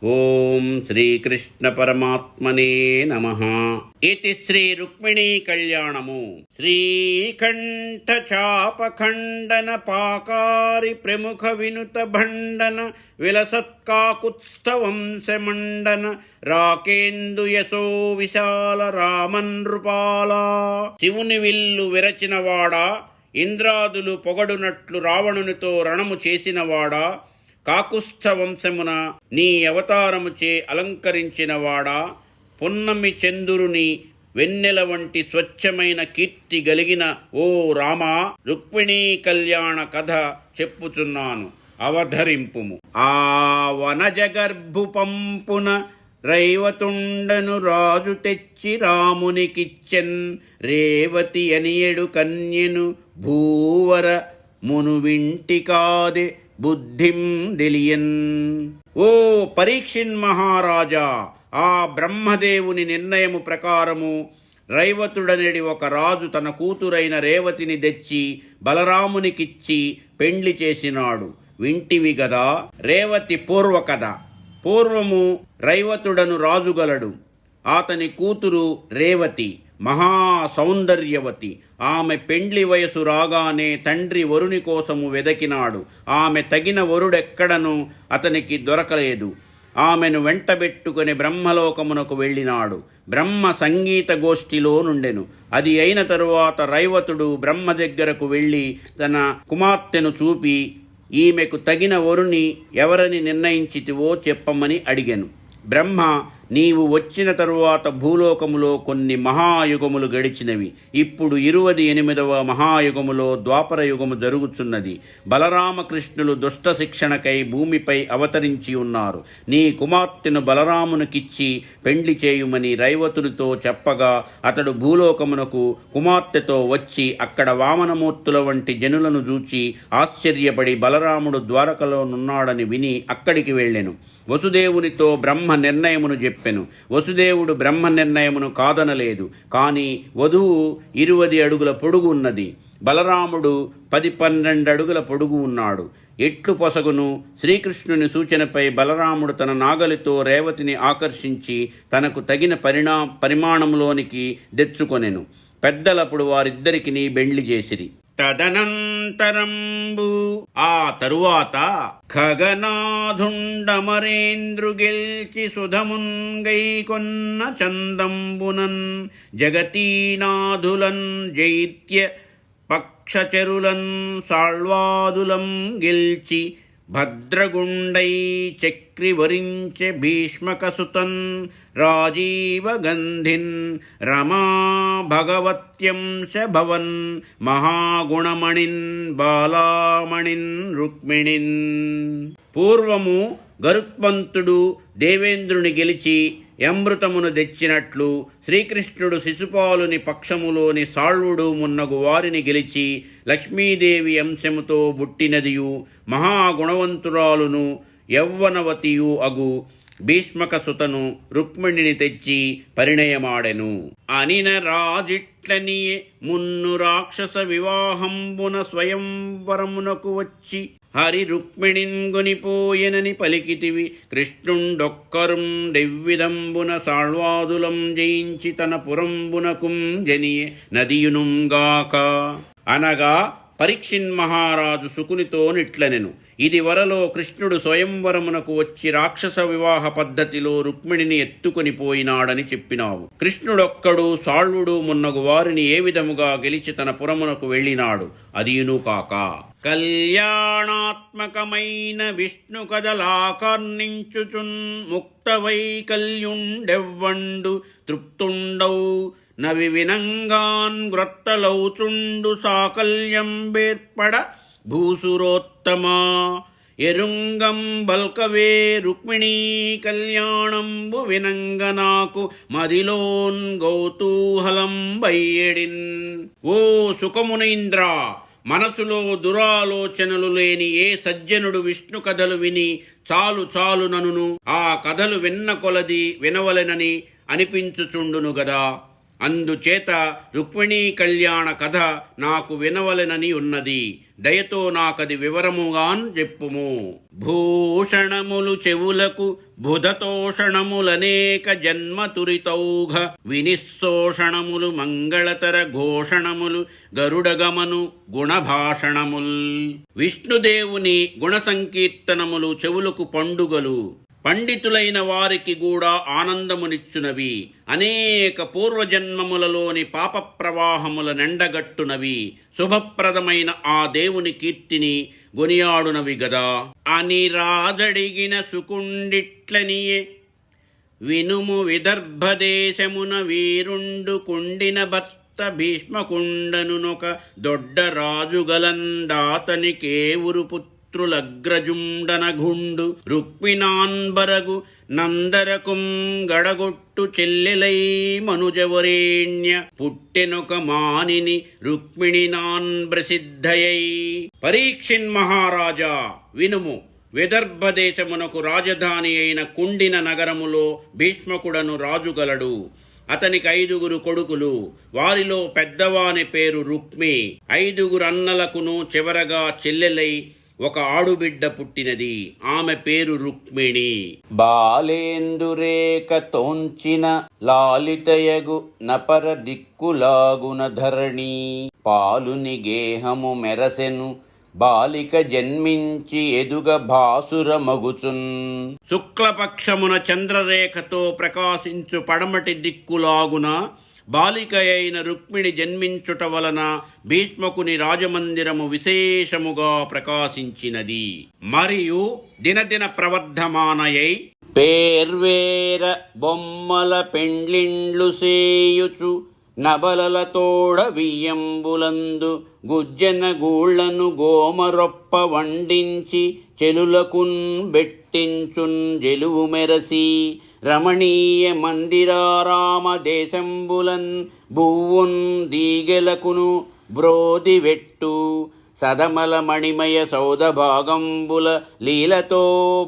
ఓం శ్రీకృష్ణ పరమాత్మనే నమః. ఇది శ్రీ రుక్మిణీ కళ్యాణము. శ్రీకంఠ చాపఖండన పాకారి ప్రముఖ వినుత భండన విలసత్కాకుత్స్థవంశమండన రాకేందు యశో విశాల రామన్ నృపాలా. శివుని విల్లు విరచినవాడా, ఇంద్రాదులు పొగడునట్లు రావణునితో రణము చేసినవాడా, కాకుస్థ వంశమున నీ అవతారముచే అలంకరించినవాడా, పున్నమి చంద్రుని వెన్నెల వంటి స్వచ్ఛమైన కీర్తి గలిగిన ఓ రామా, రుక్మిణీ కళ్యాణ కథ చెప్పుచున్నాను, అవధరింపుము. ఆ వనజగర్భు పంపున రైవతుండను రాజు తెచ్చి రామునికిచ్చెన్, రేవతి అనియడు కన్యను భూవర మును వింటి కాదే బుద్ధిం తెలియన్. ఓ పరీక్షిన్ మహారాజా, ఆ బ్రహ్మదేవుని నిర్ణయము ప్రకారము రైవతుడనేడి ఒక రాజు తన కూతురైన రేవతిని తెచ్చి బలరామునికిచ్చి పెండ్లి చేసినాడు. వింటివి గదా రేవతి పూర్వకథ. పూర్వము రైవతుడను రాజుగలడు. అతని కూతురు రేవతి మహా సౌందర్యవతి. ఆమె పెండ్లి వయసు రాగానే తండ్రి వరుని కోసము వెదకినాడు. ఆమె తగిన వరుడెక్కడను అతనికి దొరకలేదు. ఆమెను వెంటబెట్టుకుని బ్రహ్మలోకమునకు వెళ్ళినాడు. బ్రహ్మ సంగీత గోష్ఠిలో నుండెను. అది అయిన తరువాత రైవతుడు బ్రహ్మ దగ్గరకు వెళ్ళి తన కుమార్తెను చూపి, ఈమెకు తగిన వరుని ఎవరని నిర్ణయించితివో చెప్పమని అడిగెను. బ్రహ్మ, నీవు వచ్చిన తరువాత భూలోకములో కొన్ని మహాయుగములు గడిచినవి. ఇప్పుడు 28వ మహాయుగములో ద్వాపర యుగము జరుగుచున్నది. బలరామకృష్ణులు దుష్ట శిక్షణకై భూమిపై అవతరించి ఉన్నారు. నీ కుమార్తెను బలరామునికిచ్చి పెండ్లి చేయుమని రైవతునితో చెప్పగా, అతడు భూలోకమునకు కుమార్తెతో వచ్చి అక్కడ వామనమూర్తుల వంటి జనులను చూచి ఆశ్చర్యపడి బలరాముడు ద్వారకలో నున్నాడని విని అక్కడికి వెళ్ళెను. వసుదేవునితో బ్రహ్మ నిర్ణయమును చెప్పెను. వసుదేవుడు బ్రహ్మ నిర్ణయమును కాదనలేదు. కానీ వధువు 20 అడుగుల పొడుగు ఉన్నది. బలరాముడు 10-12 అడుగుల పొడుగు ఉన్నాడు. ఎట్లు పొసగును? శ్రీకృష్ణుని సూచనపై బలరాముడు తన నాగలితో రేవతిని ఆకర్షించి తనకు తగిన పరిమాణంలోనికి తెచ్చుకొనెను. పెద్దలప్పుడు వారిద్దరికి బెండ్లి చేసిరి. తదనంతరంబు ఆ తరువాత ఖగనాథుండమరేంద్రు గెల్చి సుధమున్ గైకొన్న చందంబునన్ జగతీనాథులన్ జైత్య పక్షచరులన్ సాళ్వాదులం గెల్చి భద్రగుండై చక్రివరించె భీష్మకసుతన్ రాజీవగంధిన్ రమా భగవత్యంశ భవన్ మహాగుణమణిన్ బాలామణిన్ రుక్మిణిన్. పూర్వము గరుత్మంతుడు దేవేంద్రుని గెలిచి అమృతమును తెచ్చినట్లు శ్రీకృష్ణుడు శిశుపాలుని పక్షములోని సాళ్వుడు మున్నగు వారిని గెలిచి లక్ష్మీదేవి అంశముతో బుట్టినదియు మహాగుణవంతురాలును యౌవనవతియు అగు భీష్మకసుతను రుక్మిణిని తెచ్చి పరిణయమాడెను. అనిన రాజిట్లనియే మున్ను రాక్షస వివాహంబున స్వయంవరమునకు వచ్చి హరి రుక్మిణిన్ గొనిపోయెనని పలికితివి. కృష్ణుండొక్కరుం డెవ్విదంబున సాళ్వాదులం జయించి తన పురంబునకుం జనియే నదియునుంగాక. అనగా పరీక్షిన్ మహారాజు శుకునితో నిట్లనెను. ఇది వరలో కృష్ణుడు స్వయంవరమునకు వచ్చి రాక్షస వివాహ పద్ధతిలో రుక్మిణిని ఎత్తుకొని పోయినాడని చెప్పినావు. కృష్ణుడొక్కడు సాళ్వుడు మున్నగు వారిని ఏ విధముగా గెలిచి తన పురమునకు వెళ్ళినాడు అదియును కాక. కళ్యాణాత్మకమైన విష్ణు కథలాకర్ణించుచున్ ముక్త వైకల్యుండెవ్వండు తృప్తుండౌ నవి వినంగాన్ గ్రొత్తలౌచుండు సాకల్యం బేర్పడ భూసురోత్తమా. ఎరుంగం బల్కవే రుక్మిణీ కళ్యాణంబు వినంగ నాకు మదిలోన్ గౌతూహలం బయ్యడిన్. ఓ సుఖమునీంద్ర, మనసులో దురాలోచనలు లేని ఏ సజ్జనుడు విష్ణు కథలు విని చాలు ననును ఆ కథలు విన్న కొలది వినవలెనని అనిపించుచుండును గదా. అందుచేత రుక్మిణీ కళ్యాణ కథ నాకు వినవలెనని ఉన్నది. దయతో నాకది వివరముగాన్ చెప్పుము. భూషణములు చెవులకు బుధతోషణములనేక జన్మతురితౌఘ వినిశోషణములు మంగళతర ఘోషణములు గరుడగమను గుణభాషణముల్. విష్ణుదేవుని గుణ సంకీర్తనములు చెవులకు పండుగలు, పండితులైన వారికి కూడా ఆనందమునిచ్చునవి. అనేక పూర్వజన్మములలోని పాప ప్రవాహముల నెండగట్టునవి. శుభప్రదమైన ఆ దేవుని కీర్తిని గొనియాడునవి గదా. అని రాజడిగిన సుకుండిట్లనియే వినుము విదర్భదేశమున వీరుండు కుండిన భర్త భీష్మకుండనునొక దొడ్డ రాజుగలందాతనికేవురు పుత్రులగ్రజుండనఘుండు రుక్మిణాన్బరగు నందరకుం గడగొట్టు చెల్లెలై మనుజవరేణ్య పుట్టెనొక మానిని రుక్మిణినాన్ ప్రసిద్ధయై. పరీక్షిన్ మహారాజా వినుము, విదర్భదేశమునకు రాజధాని అయిన కుండిన నగరములో భీష్మకుడను రాజుగలడు. అతనికి 5 కొడుకులు. వారిలో పెద్దవాని పేరు రుక్మి. 5 అన్నలకును చివరగా చెల్లెలై ఒక ఆడుబిడ్డ పుట్టినది. ఆమె పేరు రుక్మిణి. బాలేందురేక తోంచిన లాలితయగు నపర దిక్కులాగున ధరణి పాలుని గేహము మెరసెను బాలిక జన్మించి ఎదుగ భాసుర మగుచున్. శుక్లపక్షమున చంద్రరేఖతో ప్రకాశించు పడమటి దిక్కులాగున బాలిక అయిన రుక్మిణి జన్మించుట వలన భీష్మకుని రాజమందిరము విశేషముగా ప్రకాశించినది. మరియు దినదిన ప్రవర్ధమానయై పేర్వేర బొమ్మల పెండ్లిండ్లు సేయుచు నబలలతోడ వియ్యంబులందు గుజ్జన గూళ్లను గోమరొప్ప వండించి చెలులకున్ బెట్టించున్ జెలువు మెరసి రమణీయ మందిరారామ దేశంబులన్ భూవున్ దీగెలకును బ్రోది వెట్టు సదమల మణిమయ సౌదభాగంబుల లీలతో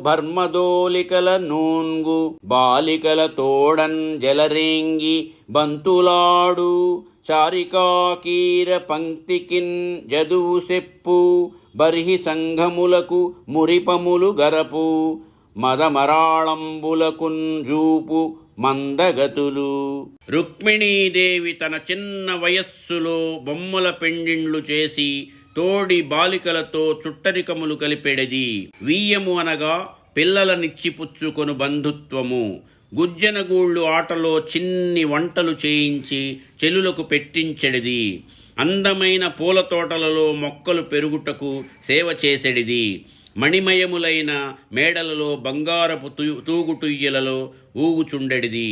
భర్మదోలికల నూన్గు బాలికల తోడన్ జలరేంగి బంతులాడు చారికాకీర పంక్తికిన్ జదువు సెప్పు బర్హి సంఘములకు మురిపములు గరపు మదమరాళంబులకున్ జూపు మందగతులు. రుక్మిణీదేవి తన చిన్న వయస్సులో బొమ్మల పెండిండ్లు చేసి తోడి బాలికలతో చుట్టరికములు కలిపెడది. వీయము అనగా పిల్లలనిచ్చిపుచ్చుకొను బంధుత్వము. గుజ్జనగూళ్ళు ఆటలో చిన్ని వంటలు చేయించి చెలులకు పెట్టించెడిది. అందమైన పూల తోటలలో మొక్కలు పెరుగుటకు సేవ చేసెడిది. మణిమయములైన మేడలలో బంగారపు తూగుటుయ్యలలో ఊగుచుండెడిది.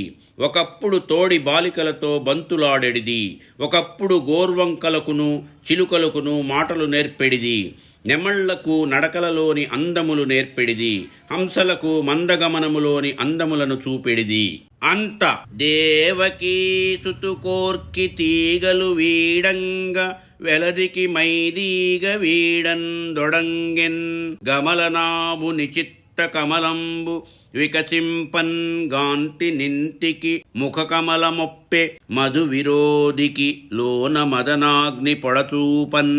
ఒకప్పుడు తోడి బాలికలతో బంతులాడెడిది. ఒకప్పుడు గోర్వంకలకును చిలుకలకును మాటలు నేర్పెడిది. నెమళ్లకు నడకలలోని అందములు నేర్పెడిది. హంసలకు మందగమనములోని అందములను చూపెడిది. అంత దేవకీ సుతుకోర్కి తీగలు వీడంగ వెలదికి మైదీగ వీడందొడంగెన్ గమలనాభు నిచిత్త కమలంబు వికసింపన్ గాంతి నింతికి ముఖ కమలమొప్పె మధు విరోధికి లోన మదనాగ్ని పొడచూపన్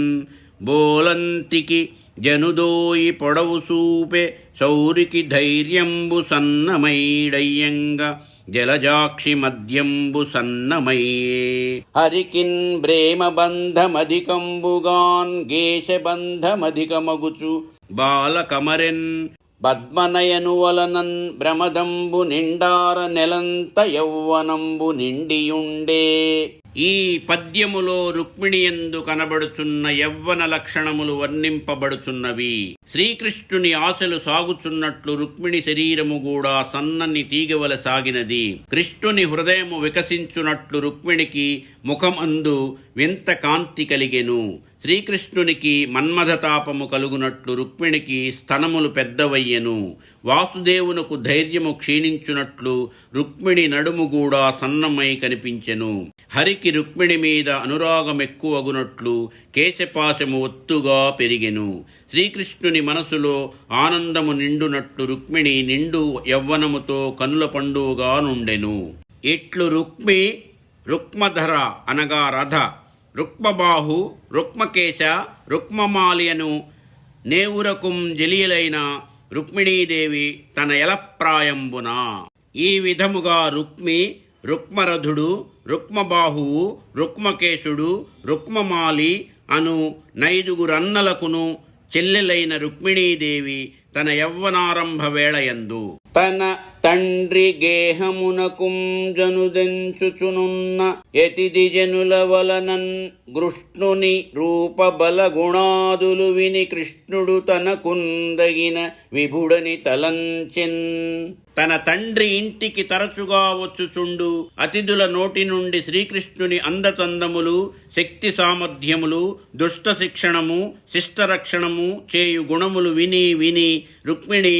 బోలంతికి జనుదోయి పొడవు సూపె శౌరికి ధైర్యంబు సన్నమైడయ్యంగ జలజాక్షి మద్యంబు సన్నమయ్యే హరికిన్ బ్రేమబంధమధికంబుగాన్ గేశబంధమధికమగుచు బాలకమరెన్ పద్మనయను వలనన్ భ్రమదంబు నిండార నెలంత యౌవనంబు నిండియుండే. ఈ పద్యములో రుక్మిణియందు కనబడుచున్న యవ్వన లక్షణములు వర్ణింపబడుచున్నవి. శ్రీకృష్ణుని ఆశలు సాగుచున్నట్లు రుక్మిణి శరీరము కూడా సన్నని తీగవల సాగినది. కృష్ణుని హృదయము వికసించున్నట్లు రుక్మిణికి ముఖమందు వింత కాంతి కలిగెను. శ్రీకృష్ణునికి మన్మథతాపము కలుగునట్లు రుక్మిణికి స్తనములు పెద్దవయ్యెను. వాసుదేవునకు ధైర్యము క్షీణించునట్లు రుక్మిణి నడుము కూడా సన్నమై కనిపించెను. హరికి రుక్మిణి మీద అనురాగమెక్కువగునట్లు కేశపాశము ఒత్తుగా పెరిగెను. శ్రీకృష్ణుని మనసులో ఆనందము నిండునట్లు రుక్మిణి నిండు యవ్వనముతో కనుల పండుగగా నుండెను. ఇట్లు రుక్మి రుక్మధర అనగా రథ, రుక్మబాహు, రుక్మకేశ, రుక్మమాలియను నేవురకుం జలియలైన రుక్మిణీదేవి తన ఎలప్రాయంబున. ఈ విధముగా రుక్మరథుడు, రుక్మబాహువు, రుక్మకేశుడు, రుక్మమాలి అను 9 అన్నలకును చెల్లెలైన రుక్మిణీదేవి తన యవ్వనారంభ వేళయందు తన తండ్రి గేహమునకుంజనుదెంచుచునున్న యతిది జనుల వలనన్ కృష్ణుని రూపబల గుణాదులు విని కృష్ణుడు తనకుందగిన విభుడని తలంచెన్. తన తండ్రి ఇంటికి తరచుగా వచ్చుచుండు అతిథుల నోటి నుండి శ్రీకృష్ణుని అందచందములు, శక్తి సామర్థ్యములు, దుష్ట శిక్షణము, శిష్టరక్షణము చేయు గుణములు విని విని రుక్మిణి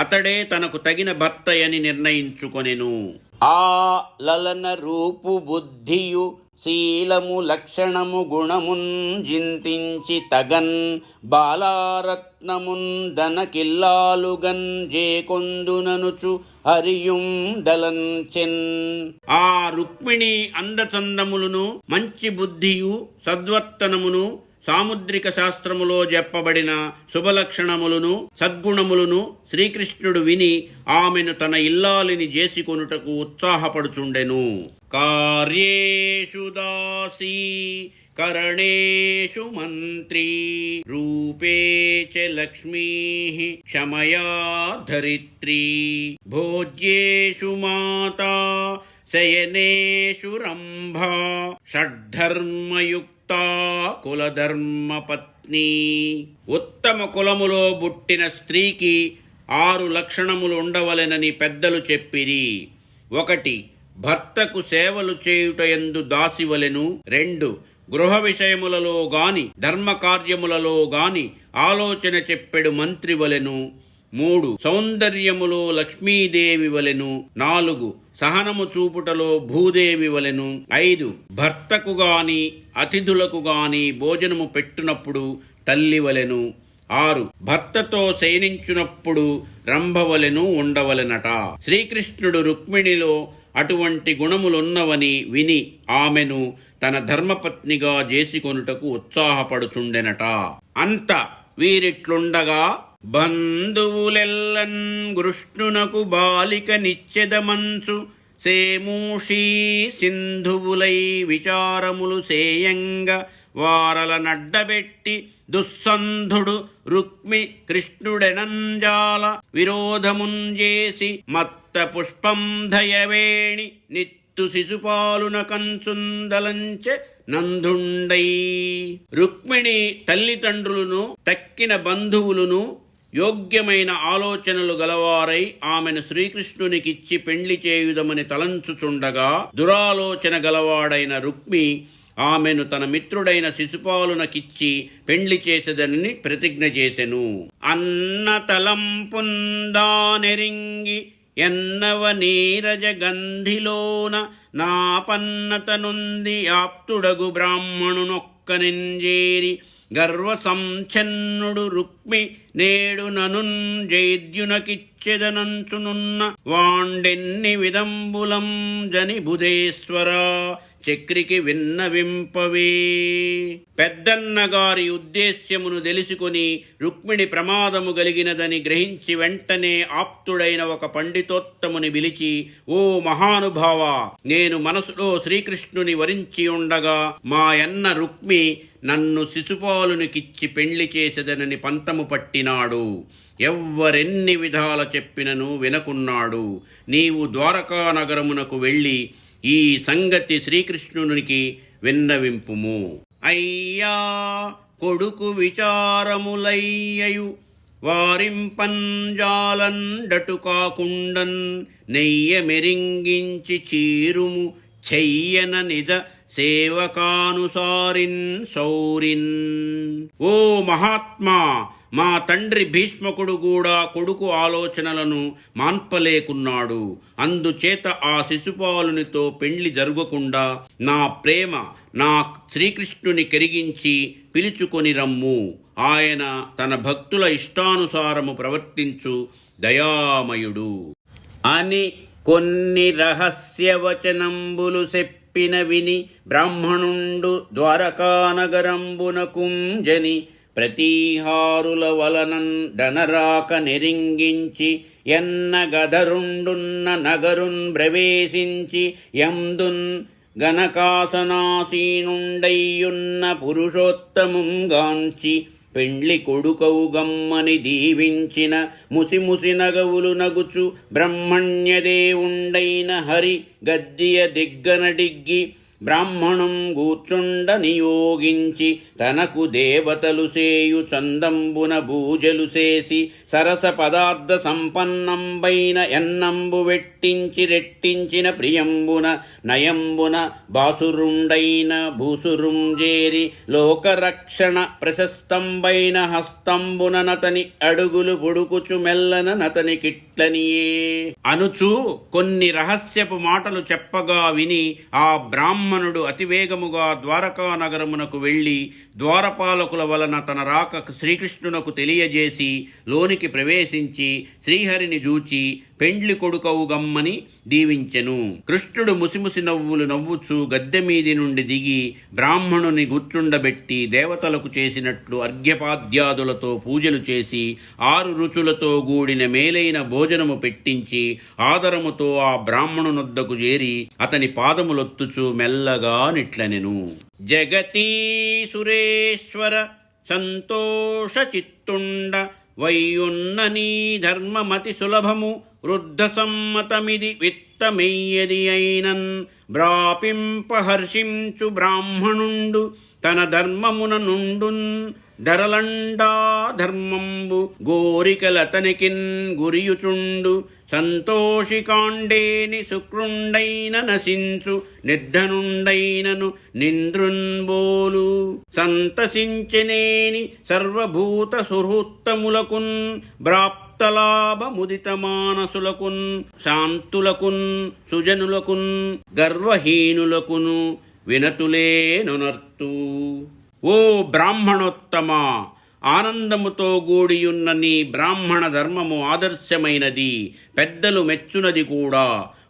అతడే తనకు తగిన భర్తయని నిర్ణయించుకొనెను. ఆ లలన రూపు బుద్ధియు శీలము లక్షణము గుణమున్ జింతించి తగన్ బాలారత్నమున్ దనకిల్లాలుగన్ జేకొందుననుచు హరియుం దలంచెన్. ఆ రుక్మిణి అందచందములను, మంచి బుద్ధియు, సద్వర్తనమును, సాముద్రిక శాస్త్రములో చెప్పబడిన శుభలక్షణములను, సద్గుణములను శ్రీకృష్ణుడు విని ఆమెను తన ఇల్లాలిని చేసుకొనుటకు ఉత్సాహపడుచుండెను. కార్యేషు దాసీ కరణేషు మంత్రీ రూపే చ లక్ష్మీ క్షమయా ధరిత్రీ భోజ్యేషు మాతా శయనేషు రంభా షడ్ధర్మయుక్త కులధర్మపత్ని. ఉత్తమ కులములో పుట్టిన స్త్రీకి 6 లక్షణములు ఉండవలెనని పెద్దలు చెప్పిరి. 1. భర్తకు సేవలు చేయుటయందు దాసివలెను. 2. గృహ విషయములలో గాని ధర్మకార్యములలో గాని ఆలోచన చెప్పెడు మంత్రి వలెను. 3. సౌందర్యములో లక్ష్మీదేవి వలెను. 4. సహనము చూపుటలో భూదేవి వలెను. 5. భర్తకు గాని అతిథులకు గాని భోజనము పెట్టునప్పుడు తల్లి వలెను. 6. భర్తతో శయనించునప్పుడు రంభవలెను ఉండవలెనట. శ్రీకృష్ణుడు రుక్మిణిలో అటువంటి గుణములున్నవని విని ఆమెను తన ధర్మపత్నిగా చేసుకొనుటకు ఉత్సాహపడుచుండెనట. అంత వీరిట్లుండగా బంధువులెల్లన్ కృష్ణునకు బాలిక నిచ్చెదమంచు సేమూషీ సింధువులై విచారములు సేయంగ వారల నడ్డబెట్టి దుస్సంధుడు రుక్మి కృష్ణుడెనంజాల విరోధముంజేసి మత్త పుష్పం ధయవేణి నిత్తు శిశుపాలున కంచుందలంచె నందుండై. రుక్మిణి తల్లిదండ్రులను, తక్కిన బంధువులను యోగ్యమైన ఆలోచనలు గలవారై ఆమెను శ్రీకృష్ణునికిచ్చి పెండ్లి చేయుదమని తలంచుచుండగా దురాలోచన గలవాడైన రుక్మి ఆమెను తన మిత్రుడైన శిశుపాలునకిచ్చి పెండ్లి చేసేదనని ప్రతిజ్ఞ చేసెను. అన్న తలంపుందానెరింగి ఎన్నవ నీరజ గంధిలోన నా పన్నతనుంది ఆప్తుడగు బ్రాహ్మణునొక్కనింజేరి గర్వ సంఛన్నుడు రుక్మి నేడు ననున్ జైద్యునకిచ్చెదనంచునున్న వాండెన్ని విదంబులం జని బుధేశ్వరా చక్రికి విన్నవింపవే. పెద్దన్నగారి ఉద్దేశ్యమును తెలుసుకొని రుక్మిణి ప్రమాదము కలిగినదని గ్రహించి వెంటనే ఆప్తుడైన ఒక పండితోత్తముని పిలిచి, ఓ మహానుభావ, నేను మనసులో శ్రీకృష్ణుని వరించి ఉండగా మా యన్న రుక్మి నన్ను శిశుపాలునికిచ్చి పెండ్లి చేసేదనని పంతము పట్టినాడు. ఎవ్వరెన్ని విధాల చెప్పినను వినకున్నాడు. నీవు ద్వారకా నగరమునకు వెళ్ళి ఈ సంగతి శ్రీకృష్ణునికి విన్నవింపుము. అయ్యా కొడుకు విచారములయ్యయు వారింపంజాలండటు కాకుండన్ నెయ్య మెరింగించి చీరుము చెయ్యన నిజ సేవకానుసారిన్ సౌరిన్. ఓ మహాత్మా, మా తండ్రి భీష్మకుడు కూడా కొడుకు ఆలోచనలను మాన్పలేకున్నాడు. అందుచేత ఆ శిశుపాలునితో పెండ్లి జరగకుండా నా ప్రేమ నా శ్రీకృష్ణుని కరిగించి పిలుచుకొని రమ్ము. ఆయన తన భక్తుల ఇష్టానుసారము ప్రవర్తించు దయామయుడు అని కొన్ని రహస్యవచనంబులు చెప్పిన విని బ్రాహ్మణుండు ద్వారకానగరంబునకుంజని ప్రతీహారుల వలనన్ ధనరాక నెరింగించి ఎన్న గదరుండున్న నగరున్ ప్రవేశించి యందున్ గణకాసనాసీనుండయ్యున్న పురుషోత్తముంగాంచి పెండ్లి కొడుకవు గమ్మని దీవించిన ముసిముసి నగవులు నగుచు బ్రహ్మణ్యదేవుండైన హరి గద్దియ దిగ్గనడిగ్గి బ్రాహ్మణం గూర్చుండ నియోగించి తనకు దేవతలు సేయు చందంబున పూజలు చేసి సరస పదార్థ సంపన్నంబైన ఎన్నంబు వెట్టించి రెట్టించిన ప్రియంబున నయంబున బాసురుండైన భూసురుం జేరి లోకరక్షణ ప్రశస్తంబైన హస్తంబున నతని అడుగులు పుడుకుచు మెల్లన నతని కిట్లనియే అనుచు కొన్ని రహస్యపు మాటలు చెప్పగా విని ఆ బ్రాహ్మణుడు అతివేగముగా ద్వారకా నగరమునకు వెళ్ళి ద్వారపాలకుల వలన తన రాక శ్రీకృష్ణునకు తెలియజేసి లోనికి ప్రవేశించి శ్రీహరిని జూచి పెండ్లి కొడుకవు గమ్మని దీవించెను. కృష్ణుడు ముసిముసి నవ్వులు నవ్వుచూ గద్దె మీది నుండి దిగి బ్రాహ్మణుని గుర్చుండబెట్టి దేవతలకు చేసినట్లు అర్ఘ్యపాద్యాదులతో పూజలు చేసి 6 రుచులతో కూడిన మేలైన భోజనము పెట్టించి ఆదరముతో ఆ బ్రాహ్మణునొద్దకు చేరి అతని పాదములొత్తుచూ మెల్లగా నిట్లనెను. జగతీ సురేశ్వర సంతోష చిత్తుండ వయ్యున్న నీ ధర్మమతి సులభము వృద్ధ సమ్మతమిది విత్తమెయ్యది అయినన్ బ్రాపింప హర్షించు బ్రాహ్మణుండు తన ధర్మమున నుండున్ ధరలండా ధర్మంబు గోరికలతనికిన్ గురియుచుండు సంతోషికాండేని శుక్రుండైన నశించు నిర్ధనుండైనను నింద్రున్బోలు సంతసించెనేని సర్వభూత సుహృత్తములకున్ ప్రాప్తలాభ ముదిత మానసులకున్ శాంతులకున్ సుజనులకున్ గర్వహీనులకును వినతులేనునర్తు. ఓ బ్రాహ్మణోత్తమా, ఆనందముతో గూడియున్న నీ బ్రాహ్మణ ధర్మము ఆదర్శమైనది, పెద్దలు మెచ్చునది కూడా.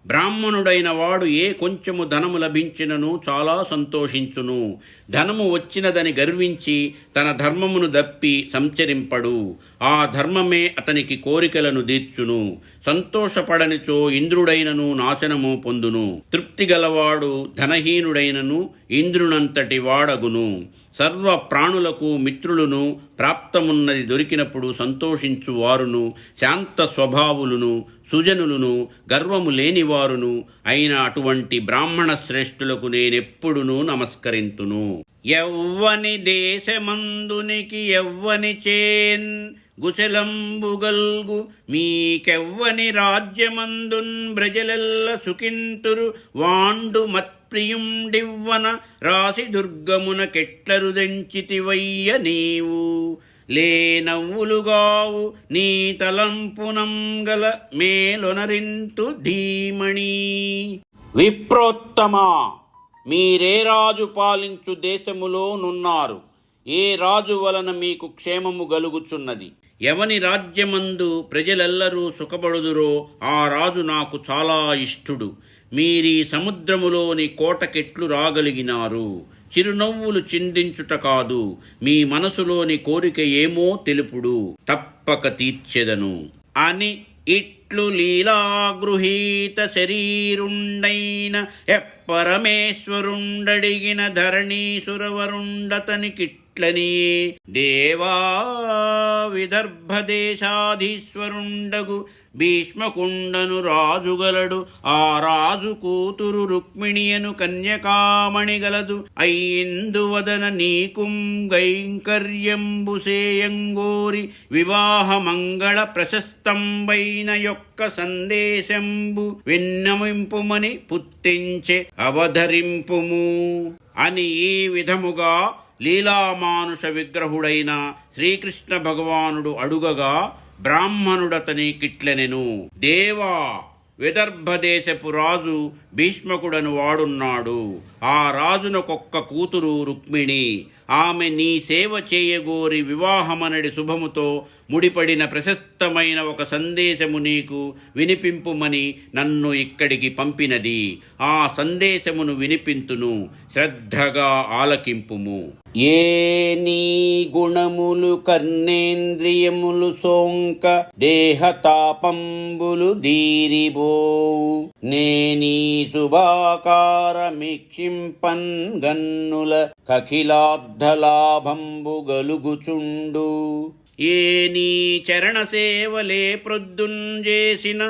బ్రాహ్మణుడైన వాడు ఏ కొంచెము ధనము లభించినను చాలా సంతోషించును. ధనము వచ్చినదని గర్వించి తన ధర్మమును దప్పి సంచరింపడు. ఆ ధర్మమే అతనికి కోరికలను తీర్చును. సంతోషపడనిచో ఇంద్రుడైనను నాశనము పొందును. తృప్తి గలవాడు ధనహీనుడైనను ఇంద్రునంతటి వాడగును. సర్వ ప్రాణులకు మిత్రులను ప్రాప్తమున్నది దొరికినప్పుడు సంతోషించు వారును శాంత స్వభావులను సుజనులను గర్వము లేనివారును అయిన అటువంటి బ్రాహ్మణ శ్రేష్ఠులకు నేనెప్పుడునూ నమస్కరింతును. ఎవ్వని దేశమందునికి ఎవ్వని చేన్ గుశలంబుగల్గు మీకెవ్వని రాజ్యమందున్ బ్రజలెల్ల సుఖింతురు వాండు మత్ప్రియుండివ్వన రాసి దుర్గమున కెట్లరుదెంచితివయ్య నీవు లేనవ్వులుగావు నీ తలంపునంగల మేలొనరింతు ధీమణి. విప్రోత్తమా, మీరే రాజు పాలించు దేశములో నున్నారు. ఏ రాజు వలన మీకు క్షేమము గలుగుచున్నది? ఎవని రాజ్యమందు ప్రజలెల్లరూ సుఖపడుదురో ఆ రాజు నాకు చాలా ఇష్టుడు. మీరీ సముద్రములోని కోటకెట్లు రాగలిగినారు? చిరునవ్వులు చిందించుట కాదు, మీ మనసులోని కోరిక ఏమో తెలుపుడు, తప్పక తీర్చెదను అని ఇట్లు లీలాగృహీత శరీరుండైన ఎప్పరమేశ్వరుండడిగిన ధరణీసురవరుండతనికిట్లని దేవా విదర్భదేశాధీశ్వరుండగు భీష్మకుండను రాజుగలడు. ఆ రాజు కూతురు రుక్మిణియను కన్యకామణి గలదు. అయ్యిందువదన నీకుం గైంకర్యంబుసేయంగోరి వివాహ మంగళ ప్రశస్తంబైన యొక్క సందేశంబు విన్నమింపుమని పుత్తించే అవధరింపుము అని ఈ విధముగా లీలామానుష విగ్రహుడైన శ్రీకృష్ణ భగవానుడు అడుగగా బ్రాహ్మణుడతని కిట్లెనెను. దేవా, విదర్భదేశపు రాజు భీష్మకుడను వాడున్నాడు. ఆ రాజునకొక్క కూతురు రుక్మిణి. ఆమె నీ సేవ చేయగోరి వివాహమనడి శుభముతో ముడిపడిన ప్రశస్తమైన ఒక సందేశము నీకు వినిపింపుమని నన్ను ఇక్కడికి పంపినది. ఆ సందేశమును వినిపింతును, శ్రద్ధగా ఆలకింపుము. ఏ నీ గుణములు కర్ణేంద్రియములు సోంక దేహతాపంబులు దీరిబోవు, నేనీ శుభాకారమిక్షింపన్ గన్నుల కఖిలార్థలాభంబు గలుగుచుండు. ఏ నీ చరణ సేవలే ప్రొద్దుంజేసిన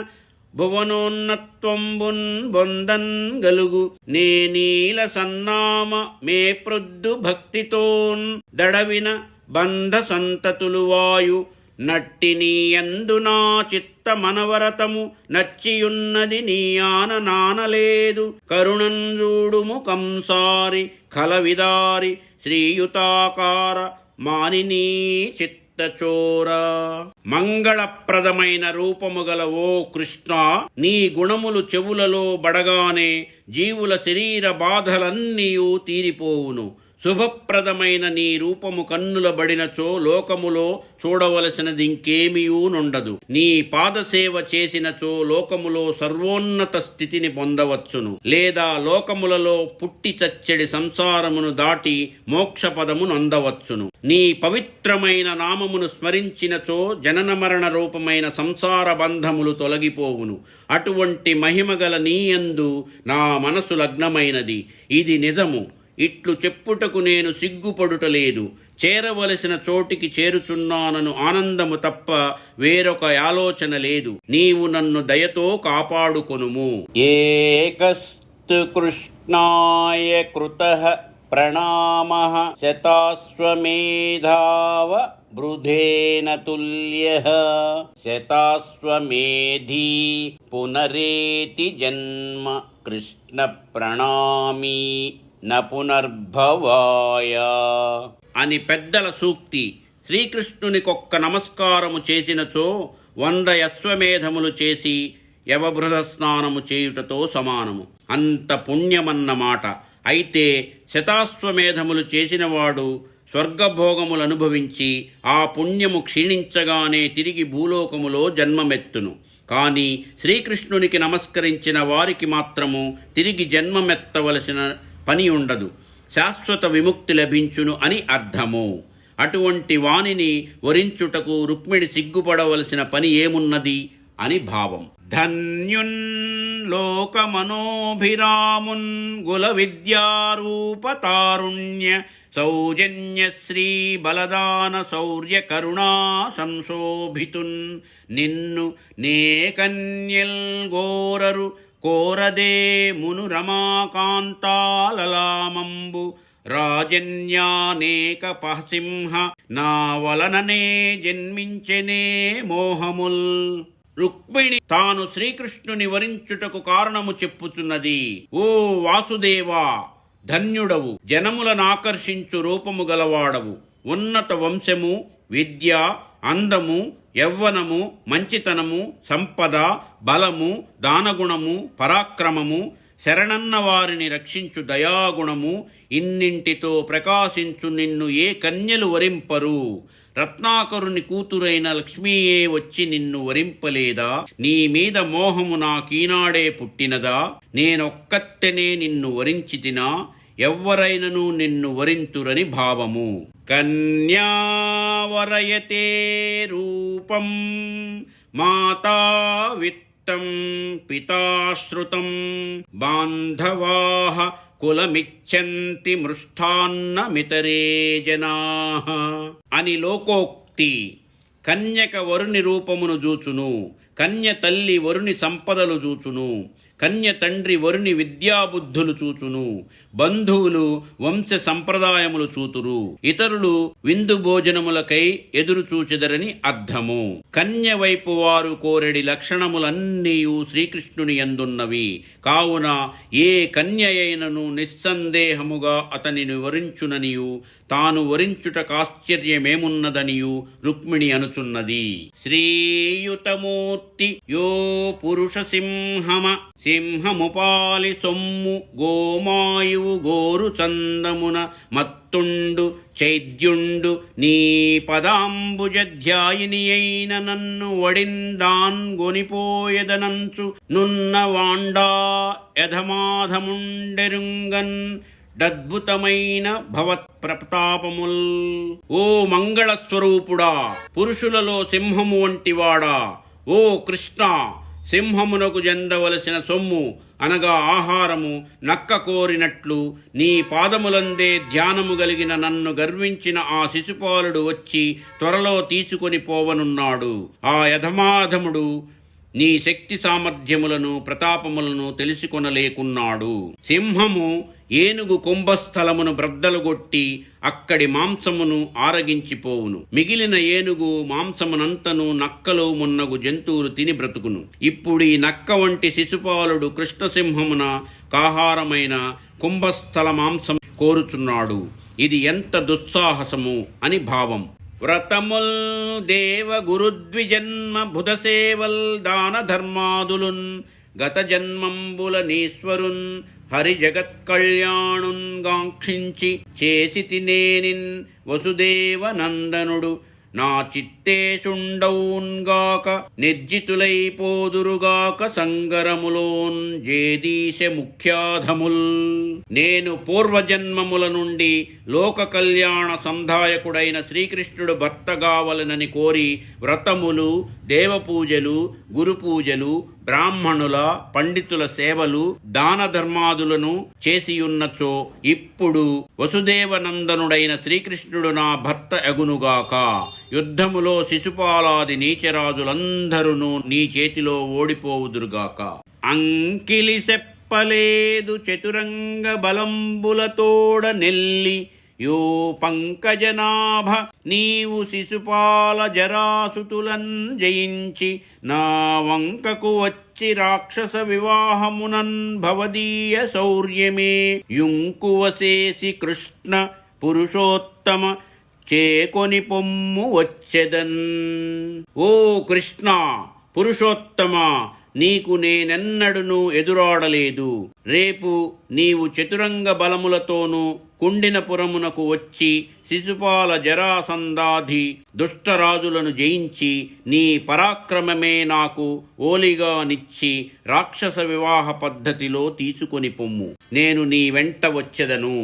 భువనోన్నత్వంబున్ బొందన్ గలుగు, నే నీల సన్నామ మే ప్రొద్దు భక్తితోన్ దడవిన బంధ సంతతులు వాయు, నట్టి నీయందు నా చిత్త మనవరతము నచ్చియున్నది నీ ఆన నానలేదు, కరుణంజూడుము కంసారి కలవిదారి శ్రీయుతాకార మానినీ చిత్తచోరా. మంగళప్రదమైన రూపము గల ఓ కృష్ణ, నీ గుణములు చెవులలో బడగానే జీవుల శరీర బాధలన్నీయూ తీరిపోవును. శుభప్రదమైన నీ రూపము కన్నుల బడినచో లోకములో చూడవలసినది ఇంకేమీయూ నుండదు. నీ పాదసేవ చేసినచో లోకములో సర్వోన్నత స్థితిని పొందవచ్చును, లేదా లోకములలో పుట్టి చచ్చడి సంసారమును దాటి మోక్షపదమును అందవచ్చును. నీ పవిత్రమైన నామమును స్మరించినచో జనన మరణ రూపమైన సంసార బంధములు తొలగిపోవును. అటువంటి మహిమగల నీయందు నా మనసు లగ్నమైనది. ఇది నిజము. ఇట్లు చెప్పుటకు నేను సిగ్గుపడుటలేదు. చేరవలసిన చోటికి చేరుచున్నానను ఆనందము తప్ప వేరొక ఆలోచన లేదు. నీవు నన్ను దయతో కాపాడుకొనుము. ఏకస్తు కృష్ణాయ కృతః ప్రణామః శతాశ్వమేధావ బృధేన తుల్యః, శతాశ్వమేధీ పునరేతి జన్మ కృష్ణ ప్రణామీ న పునర్భవాయ అని పెద్దల సూక్తి. శ్రీకృష్ణునికొక్క నమస్కారము చేసినచో 100 అశ్వమేధములు చేసి యవబృధ స్నానము చేయుటతో సమానము. అంత పుణ్యమన్నమాట. అయితే శతాశ్వమేధములు చేసినవాడు స్వర్గభోగములు అనుభవించి ఆ పుణ్యము క్షీణించగానే తిరిగి భూలోకములో జన్మమెత్తును. కానీ శ్రీకృష్ణునికి నమస్కరించిన వారికి మాత్రము తిరిగి జన్మమెత్తవలసిన పని ఉండదు, శాశ్వత విముక్తి లభించును అని అర్థము. అటువంటి వానిని వరించుటకు రుక్మిణి సిగ్గుపడవలసిన పని ఏమున్నది అని భావం. ధన్యున్ లోకమనోభిరామున్ గుల విద్యారూపతారుణ్య సౌజన్య శ్రీ బలదాన శౌర్య కరుణా సంశోభితున్, నిన్ను నే కన్యల్ గోరరు కోరదే మును రమాకాంతాలలామంబు, రాజన్యానేక పహసింహ నా వలననే జన్మించెనే మోహముల్. రుక్మిణి తాను శ్రీకృష్ణుని వరించుటకు కారణము చెప్పుచున్నది. ఓ వాసుదేవా, ధన్యుడవు, జనములను ఆకర్షించు రూపము గలవాడవు, ఉన్నత వంశము, విద్య, అందము, యవ్వనము, మంచితనము, సంపద, బలము, దానగుణము, పరాక్రమము, శరణన్న వారిని రక్షించు దయాగుణము, ఇన్నింటితో ప్రకాశించు నిన్ను ఏ కన్యలు వరింపరు? రత్నాకరుని కూతురైన లక్ష్మీయే వచ్చి నిన్ను వరింపలేదా? నీ మీద మోహము నాకీనాడే పుట్టినదా? నేనొక్కత్తెనే నిన్ను వరించితినా? ఎవ్వరైనను నిన్ను వరింతురని భావము. కన్యావరయతే రూపం మాతా విత్తం పితాశ్రుతం, బాంధవాః కులమిచ్చంతి మృష్టాన్నమితరే జనాః అని లోకోక్తి. కన్యక వరుని రూపమును జూచును, కన్య తల్లి వరుని సంపదలు చూచును, కన్య తండ్రి వరుని విద్యాబుద్ధులు చూచును, బంధువులు వంశ సంప్రదాయములు చూతురు, ఇతరులు విందు భోజనములకై ఎదురు చూచెదరని అర్థము. కన్య వైపు వారు కోరెడి లక్షణములన్నీయు శ్రీకృష్ణుని యందున్నవి. కావున ఏ కన్య అయినను నిస్సందేహముగా అతనిని వరించుననియు తాను వరించుటకాశ్చర్యమేమున్నదనియు రుక్మిణి అనుచున్నది. శ్రీయుతమూర్తి యో పురుష సింహముపాలి సొమ్ము గోమాయువు గోరు చందమున మత్తుండు చైద్యుండు నీ పదాంబుజధ్యాయిని అయిన నన్ను వడిందాన్ గొనిపోయెదనంచు నున్న వాండా యధమాధముండెరుంగన్ దద్భుతమైన భవత్ ప్రతాపముల్. ఓ మంగళస్వరూపుడా, పురుషులలో సింహము వంటివాడా, ఓ కృష్ణ, సింహమునకు చెందవలసిన సొమ్ము అనగా ఆహారము నక్క కోరినట్లు నీ పాదములందే ధ్యానము గలిగిన నన్ను గర్వించిన ఆ శిశుపాలుడు వచ్చి త్వరలో తీసుకొని పోవనున్నాడు. ఆ యధమాధముడు నీ శక్తి సామర్థ్యములను ప్రతాపములను తెలుసుకొనలేకున్నాడు. సింహము ఏనుగు కుంభస్థలమును బ్రద్దలుగొట్టి అక్కడి మాంసమును ఆరగించిపోవును. మిగిలిన ఏనుగు మాంసమునంతను నక్కలు మున్నగు జంతువులు తిని బ్రతుకును. ఇప్పుడు ఈ నక్క వంటి శిశుపాలుడు కృష్ణసింహమున కాహారమైన కుంభస్థల మాంసం కోరుచున్నాడు. ఇది ఎంత దుస్సాహసము అని భావం. వ్రతముల్ దేవ గురుద్విజన్మ బుధసేవల్ దాన ధర్మాదులున్ గత జన్మంబుల నీశ్వరున్ హరి జగత్ కళ్యాణున్ గాంక్షించి చేసితి నేనిన్ వసుదేవ నందనుడు నా చిత్తేశుండౌన్గాక నిర్జితులైపోదురుగాక సంగరములోన్ జేదీశ ముఖ్యాధముల్. నేను పూర్వజన్మముల నుండి లోక కళ్యాణ సంధాయకుడైన శ్రీకృష్ణుడు భర్తగావలనని కోరి వ్రతములు, దేవపూజలు, గురుపూజలు, బ్రాహ్మణుల పండితుల సేవలు, దాన ధర్మాదులను చేసియున్నచో ఇప్పుడు వసుదేవనందనుడైన శ్రీకృష్ణుడు నా భర్త అగునుగాక. యుద్ధములో శిశుపాలాది నీచరాజులందరూ నీ చేతిలో ఓడిపోవుదురుగాక. అంకిలి చెప్పలేదు చతురంగ బలంబులతోడ నెల్లి యో పంకజనాభ నీవు శిశుపాల జరాసుతులన్ జయించి నా వంకకు వచ్చి రాక్షస వివాహమునన్ భవదీయ శౌర్యమే యుంకువసేసి కృష్ణ పురుషోత్తమ చేకొని పొమ్ము వచ్చెదన్. ఓ కృష్ణ పురుషోత్తమ, నీకు నేనెన్నడునూ ఎదురాడలేదు. రేపు నీవు చతురంగ బలములతోనూ కుండినపురమునకు వచ్చి శిశుపాల జరాసంధాది దుష్టరాజులను జయించి నీ పరాక్రమమే నాకు ఓలిగా నిచ్చి రాక్షస వివాహ పద్ధతిలో తీసుకొని పొమ్ము. నేను నీ వెంట వచ్చెదను.